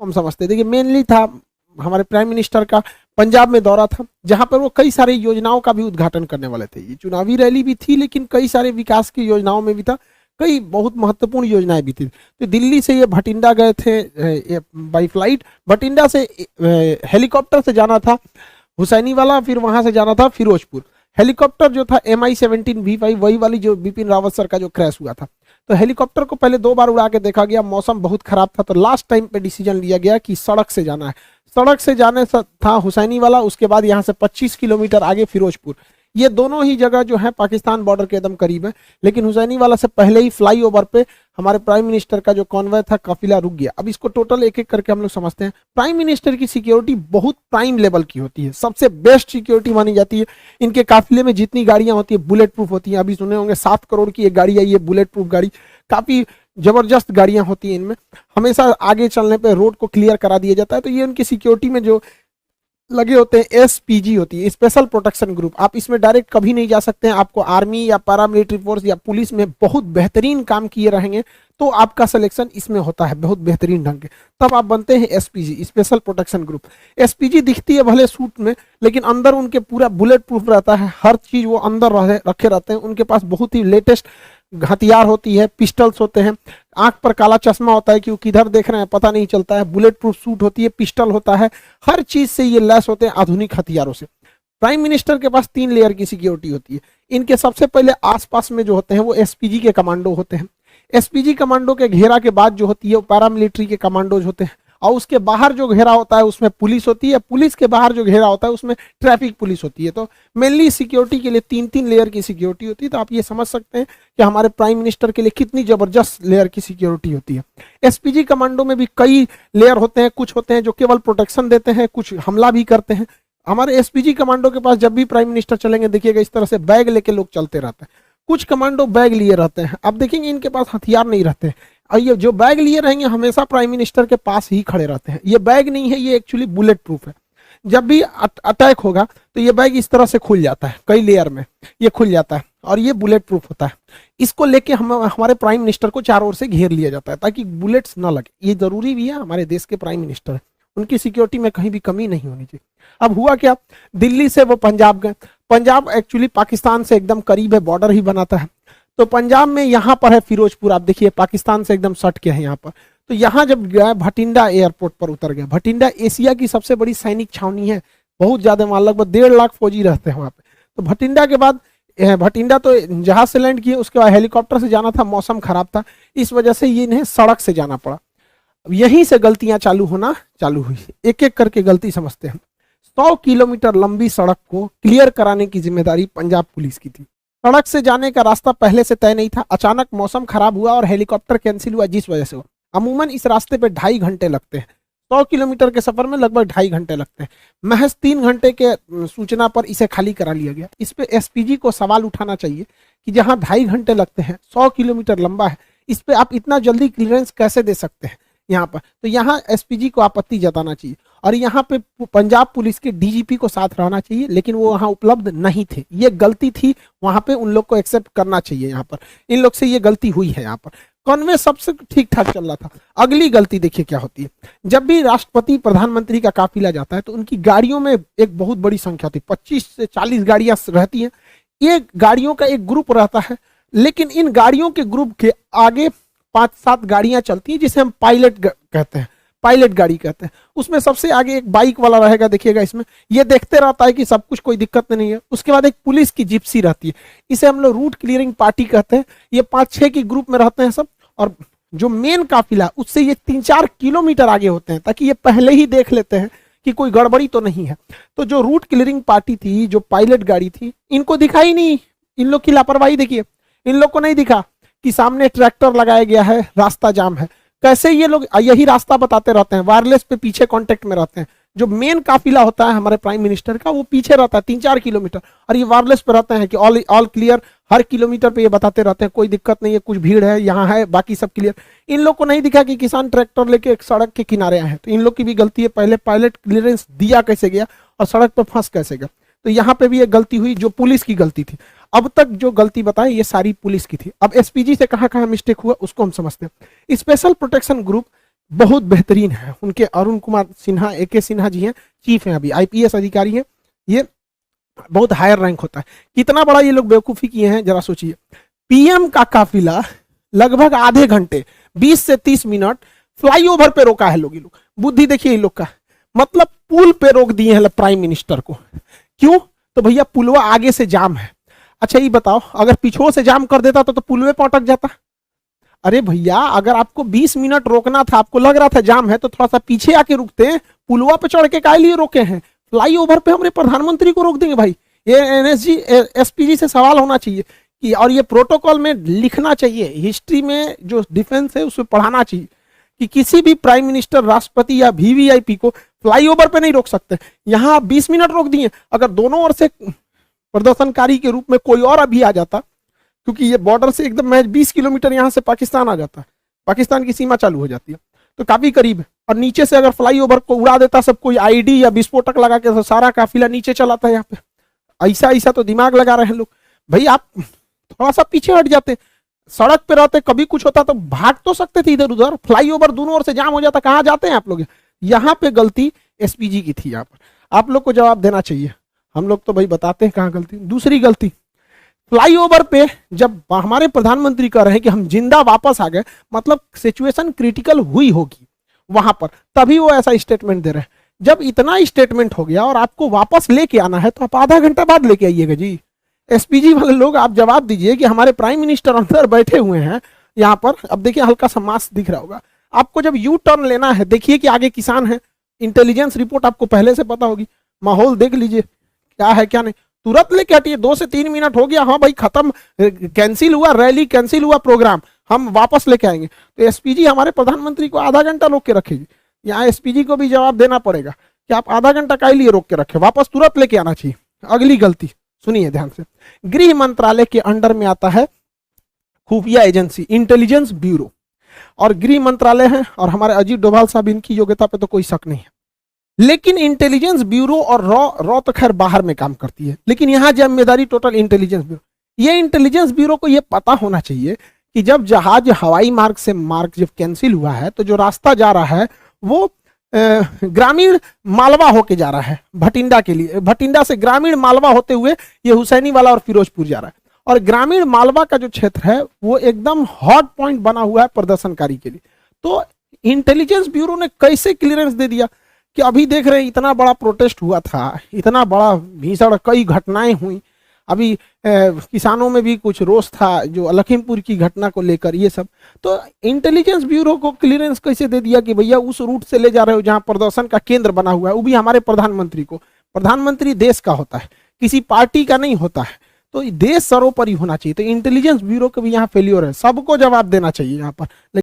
हम समझते हैं। देखिए मेनली था हमारे प्राइम मिनिस्टर का पंजाब में दौरा था, जहां पर वो कई सारे योजनाओं का भी उद्घाटन करने वाले थे। ये चुनावी रैली भी थी, लेकिन कई सारे विकास की योजनाओं में भी था, कई बहुत महत्वपूर्ण योजनाएं भी थी। तो दिल्ली से ये भटिंडा गए थे बाई फ्लाइट। भटिंडा से हेलीकॉप्टर से जाना था हुसैनी वाला, फिर वहां से जाना था फिरोजपुर। हेलीकॉप्टर जो था MI-17V5 वही वाली जो बिपिन रावत सर का जो क्रैश हुआ था। तो हेलीकॉप्टर को पहले 2 बार उड़ा के देखा गया, मौसम बहुत खराब था, तो लास्ट टाइम पे डिसीजन लिया गया कि सड़क से जाना है। सड़क से जाने था हुसैनी वाला, उसके बाद यहाँ से 25 किलोमीटर आगे फिरोजपुर। ये दोनों ही जगह जो है पाकिस्तान बॉर्डर के एकदम करीब है, लेकिन हुसैनी वाला से पहले ही फ्लाईओवर पे हमारे प्राइम मिनिस्टर का जो कॉन्वॉय था काफिला रुक गया। अब इसको टोटल एक एक करके हम लोग समझते हैं। प्राइम मिनिस्टर की सिक्योरिटी बहुत प्राइम लेवल की होती है, सबसे बेस्ट सिक्योरिटी मानी जाती है। इनके काफिले में जितनी गाड़ियां होती है बुलेट प्रूफ होती हैं। अभी सुने होंगे 7 करोड़ की एक गाड़ी आई है बुलेट प्रूफ गाड़ी, काफी जबरदस्त गाड़ियां होती हैं इनमें। हमेशा आगे चलने पे रोड को क्लियर करा दिया जाता है। तो ये उनकी सिक्योरिटी में जो लगे होते हैं SPG होती है, स्पेशल प्रोटेक्शन ग्रुप। आप इसमें डायरेक्ट कभी नहीं जा सकते हैं। आपको आर्मी या पैरामिलिट्री फोर्स या पुलिस में बहुत बेहतरीन काम किए रहेंगे तो आपका सिलेक्शन इसमें होता है बहुत बेहतरीन ढंग के, तब आप बनते हैं SPG, special protection group. SPG दिखती है भले सूट में, लेकिन अंदर उनके पूरा बुलेट प्रूफ रहता है, हर चीज वो अंदर रखे रहते हैं। उनके पास बहुत ही लेटेस्ट हथियार होती है, पिस्टल्स होते हैं, आंख पर काला चश्मा होता है कि वो किधर देख रहे हैं पता नहीं चलता है, बुलेट प्रूफ सूट होती है, पिस्टल होता है, हर चीज से ये लैस होते हैं आधुनिक हथियारों से। प्राइम मिनिस्टर के पास 3 लेयर की सिक्योरिटी होती है। इनके सबसे पहले आसपास में जो होते हैं वो SPG के कमांडो होते हैं। SPG कमांडो के घेरा के बाद जो होती है वो पैरामिलिट्री के कमांडोज होते हैं, और उसके बाहर जो घेरा होता है उसमें पुलिस होती है, पुलिस के बाहर जो घेरा होता है उसमें ट्रैफिक पुलिस होती है। तो मेनली सिक्योरिटी के लिए 3-3 लेयर की सिक्योरिटी होती है। तो आप ये समझ सकते हैं कि हमारे प्राइम मिनिस्टर के लिए कितनी जबरदस्त लेयर की सिक्योरिटी होती है। SPG कमांडो में भी कई लेयर होते हैं, कुछ होते हैं जो केवल प्रोटेक्शन देते हैं, कुछ हमला भी करते हैं। हमारे SPG कमांडो के पास जब भी प्राइम मिनिस्टर चलेंगे देखिएगा इस तरह से बैग लेके लोग चलते रहते हैं। कुछ कमांडो बैग लिए रहते हैं, आप देखेंगे इनके पास हथियार नहीं रहते हैं, और ये जो बैग लिए रहेंगे हमेशा प्राइम मिनिस्टर के पास ही खड़े रहते हैं। ये बैग नहीं है, ये एक्चुअली बुलेट प्रूफ है। जब भी अटैक होगा तो ये बैग इस तरह से खुल जाता है, कई लेयर में ये खुल जाता है, और ये बुलेट प्रूफ होता है। इसको लेके हमारे प्राइम मिनिस्टर को चारों ओर से घेर लिया जाता है ताकि बुलेट्स ना लगे। ये जरूरी भी है, हमारे देश के प्राइम मिनिस्टर है, उनकी सिक्योरिटी में कहीं भी कमी नहीं होनी चाहिए। अब हुआ क्या, दिल्ली से वो पंजाब गए। पंजाब एक्चुअली पाकिस्तान से एकदम करीब है, बॉर्डर ही बनाता है। तो पंजाब में यहाँ पर है फिरोजपुर, आप देखिए पाकिस्तान से एकदम सट के है यहाँ पर। तो यहाँ जब गए भटिंडा एयरपोर्ट पर उतर गए। भटिंडा एशिया की सबसे बड़ी सैनिक छावनी है, बहुत ज्यादा वहां लगभग 1.5 लाख फौजी रहते हैं वहां पे। तो भटिंडा के बाद भटिंडा तो जहाज से लैंड किए, उसके बाद हेलीकॉप्टर से जाना था, मौसम खराब था, इस वजह से ये इन्हें सड़क से जाना पड़ा। अब यहीं से गलतियां चालू हुई। एक एक करके गलती समझते हैं। 100 किलोमीटर लंबी सड़क को क्लियर कराने की जिम्मेदारी पंजाब पुलिस की थी। सड़क से जाने का रास्ता पहले से तय नहीं था, अचानक मौसम खराब हुआ और हेलीकॉप्टर कैंसिल हुआ, जिस वजह से हुआ। अमूमन इस रास्ते पे 2.5 घंटे लगते हैं। 100 किलोमीटर के सफर में लगभग 2.5 घंटे लगते हैं। महज 3 घंटे के सूचना पर इसे खाली करा लिया गया। इस पे SPG को सवाल उठाना चाहिए कि जहां 2.5 घंटे लगते हैं, 100 किलोमीटर लंबा है, इस पे आप इतना जल्दी क्लियरेंस कैसे दे सकते हैं यहाँ पर। तो यहाँ SPG को आपत्ति जताना चाहिए, और यहाँ पे पंजाब पुलिस के DGP को साथ रहना चाहिए, लेकिन वो वहाँ उपलब्ध नहीं थे। ये गलती थी, वहां पे उन लोग को एक्सेप्ट करना चाहिए। यहाँ पर इन लोग से ये गलती हुई है। यहाँ पर कॉन्वे सबसे ठीक ठाक चल रहा था। अगली गलती देखिए क्या होती है, जब भी राष्ट्रपति प्रधानमंत्री का काफिला जाता है तो उनकी गाड़ियों में एक बहुत बड़ी संख्या होती है, 25 से 40 गाड़ियां रहती हैं। ये गाड़ियों का एक ग्रुप रहता है, लेकिन इन गाड़ियों के ग्रुप के आगे 5-7 गाड़ियां चलती हैं जिसे हम पायलट कहते हैं, पायलट गाड़ी कहते हैं। उसमें सबसे आगे एक बाइक वाला रहेगा, देखिएगा इसमें, ये देखते रहता है कि सब कुछ कोई दिक्कत नहीं है। उसके बाद एक पुलिस की जिप्सी रहती है, इसे हम लोग रूट क्लियरिंग पार्टी कहते हैं। ये 5-6 की ग्रुप में रहते हैं सब, और जो मेन काफिला उससे ये 3-4 किलोमीटर आगे होते हैं, ताकि ये पहले ही देख लेते हैं कि कोई गड़बड़ी तो नहीं है। तो जो रूट क्लियरिंग पार्टी थी, जो पायलट गाड़ी थी, इनको दिखा ही नहीं। इन लोग की लापरवाही देखिए, इन लोग को नहीं दिखा कि सामने ट्रैक्टर लगाया गया है, रास्ता जाम है। कैसे ये लोग यही रास्ता बताते रहते हैं, वायरलेस पे पीछे कांटेक्ट में रहते हैं। जो मेन काफिला होता है हमारे प्राइम मिनिस्टर का, वो पीछे रहता है 3-4 किलोमीटर, और ये वायरलेस पे रहते हैं कि ऑल क्लियर। हर किलोमीटर पे ये बताते रहते हैं कोई दिक्कत नहीं है, कुछ भीड़ है, यहाँ है, बाकी सब क्लियर। इन लोग को नहीं दिखा कि किसान ट्रैक्टर लेके एक सड़क के किनारे आए हैं। तो इन लोग की भी गलती है, पहले पायलट क्लियरेंस दिया कैसे गया और सड़क पर फंस कैसे गया। तो यहाँ पे भी एक गलती हुई जो पुलिस की गलती थी। अब तक जो गलती बताएं ये सारी पुलिस की थी। अब SPG से कहाँ कहाँ मिस्टेक हुआ उसको हम समझते हैं। स्पेशल प्रोटेक्शन ग्रुप बहुत बेहतरीन है। उनके अरुण कुमार सिन्हा, AK सिन्हा जी हैं, चीफ हैं, अभी IPS अधिकारी हैं, ये बहुत हायर रैंक होता है। कितना बड़ा ये लोग बेवकूफी किए हैं जरा सोचिए। PM का काफिला लगभग आधे घंटे 20 से 30 मिनट फ्लाईओवर पे रोका है लोग। ये लोग बुद्धि देखिए इन लोग का, मतलब पुल पे रोक दिए हैं प्राइम मिनिस्टर को। क्यों? तो भैया पुलवा आगे से जाम है। अच्छा ये बताओ, अगर पीछे से जाम कर देता तो पुलवे पे अटक जाता। अरे भैया अगर आपको 20 मिनट रोकना था, आपको लग रहा था जाम है, तो थोड़ा सा पीछे आके रुकते हैं। पुलवा पे चढ़ के काहे लिए रोके हैं? फ्लाईओवर पे हमारे प्रधानमंत्री को रोक देंगे भाई? ये NSG SPG से सवाल होना चाहिए कि, और ये प्रोटोकॉल में लिखना चाहिए, हिस्ट्री में जो डिफेंस है उसमें पढ़ाना चाहिए कि किसी भी प्राइम मिनिस्टर, राष्ट्रपति या VVIP को फ्लाईओवर पे नहीं रोक सकते। यहाँ आप 20 मिनट रोक दिए। अगर दोनों ओर से प्रदर्शनकारी के रूप में कोई और अभी आ जाता, क्योंकि ये बॉर्डर से एकदम महज 20 किलोमीटर यहाँ से पाकिस्तान आ जाता है, पाकिस्तान की सीमा चालू हो जाती है, तो काफी करीब है। और नीचे से अगर फ्लाईओवर को उड़ा देता सब कोई ID या विस्फोटक लगा के, तो सारा काफिला नीचे चलाता है यहाँ पे। ऐसा ऐसा तो दिमाग लगा रहे हैं लोग। भाई आप थोड़ा सा पीछे हट जाते, सड़क पे रहते, कभी कुछ होता तो भाग तो सकते थे इधर उधर। फ्लाईओवर दोनों ओर से जाम हो जाता, कहाँ जाते हैं आप लोग? यहाँ पे गलती SPG की थी। यहाँ पर आप लोग को जवाब देना चाहिए। हम लोग तो भाई बताते हैं कहाँ गलती। दूसरी गलती, फ्लाईओवर पे जब हमारे प्रधानमंत्री कह रहे हैं कि हम जिंदा वापस आ गए, मतलब सिचुएशन क्रिटिकल हुई होगी वहां पर, तभी वो ऐसा स्टेटमेंट दे रहे हैं। जब इतना स्टेटमेंट हो गया और आपको वापस लेके आना है, तो आप आधा घंटा बाद लेके आइएगा जी। SPG वाले लोग आप जवाब दीजिए कि हमारे प्राइम मिनिस्टर अंदर बैठे हुए हैं यहाँ पर। अब देखिए हल्का सा मास्क दिख रहा होगा आपको। जब यू टर्न लेना है, देखिए कि आगे किसान है, इंटेलिजेंस रिपोर्ट आपको पहले से पता होगी, माहौल देख लीजिए क्या है क्या नहीं, तुरंत लेके हटिए। 2 से 3 मिनट हो गया, हाँ भाई खत्म, कैंसिल हुआ रैली, कैंसिल हुआ प्रोग्राम, हम वापस लेके आएंगे। तो SPG हमारे प्रधानमंत्री को आधा घंटा रोक के रखेगी। यहाँ SPG को भी जवाब देना पड़ेगा कि आप आधा घंटा काहे लिए रोक के रखे, वापस तुरंत लेके आना चाहिए। अगली गलती सुनिए ध्यान से, गृह मंत्रालय के अंडर में आता है खुफिया एजेंसी, इंटेलिजेंस ब्यूरो, और गृह मंत्रालय है, और हमारे अजीत डोभाल साहब, इनकी योग्यता पे तो कोई शक नहीं है। लेकिन इंटेलिजेंस ब्यूरो और रॉ तो खैर बाहर में काम करती है, लेकिन यहाँ जिम्मेदारी टोटल इंटेलिजेंस ब्यूरो। ये इंटेलिजेंस ब्यूरो को ये पता होना चाहिए कि जब जहाज हवाई मार्ग से मार्ग जब कैंसिल हुआ है, तो जो रास्ता जा रहा है वो ग्रामीण मालवा होके जा रहा है भटिंडा के लिए, भटिंडा से ग्रामीण मालवा होते हुए ये हुसैनी वाला और फिरोजपुर जा रहा है। और ग्रामीण मालवा का जो क्षेत्र है वो एकदम हॉट पॉइंट बना हुआ है प्रदर्शनकारी के लिए। तो इंटेलिजेंस ब्यूरो ने कैसे क्लियरेंस दे दिया कि अभी देख रहे हैं इतना बड़ा प्रोटेस्ट हुआ था, इतना बड़ा भीषण कई घटनाएं हुई, अभी किसानों में भी कुछ रोष था जो लखीमपुर की घटना को लेकर, ये सब। तो इंटेलिजेंस ब्यूरो को क्लियरेंस कैसे दे दिया कि भैया उस रूट से ले जा रहे हो जहां प्रदर्शन का केंद्र बना हुआ है, वो भी हमारे प्रधानमंत्री को। प्रधानमंत्री देश का होता है, किसी पार्टी का नहीं होता है, तो देश सर्वोपरि होना चाहिए। तो इंटेलिजेंस ब्यूरो का भी यहाँ फेल्योर है, सबको जवाब देना चाहिए यहाँ पर।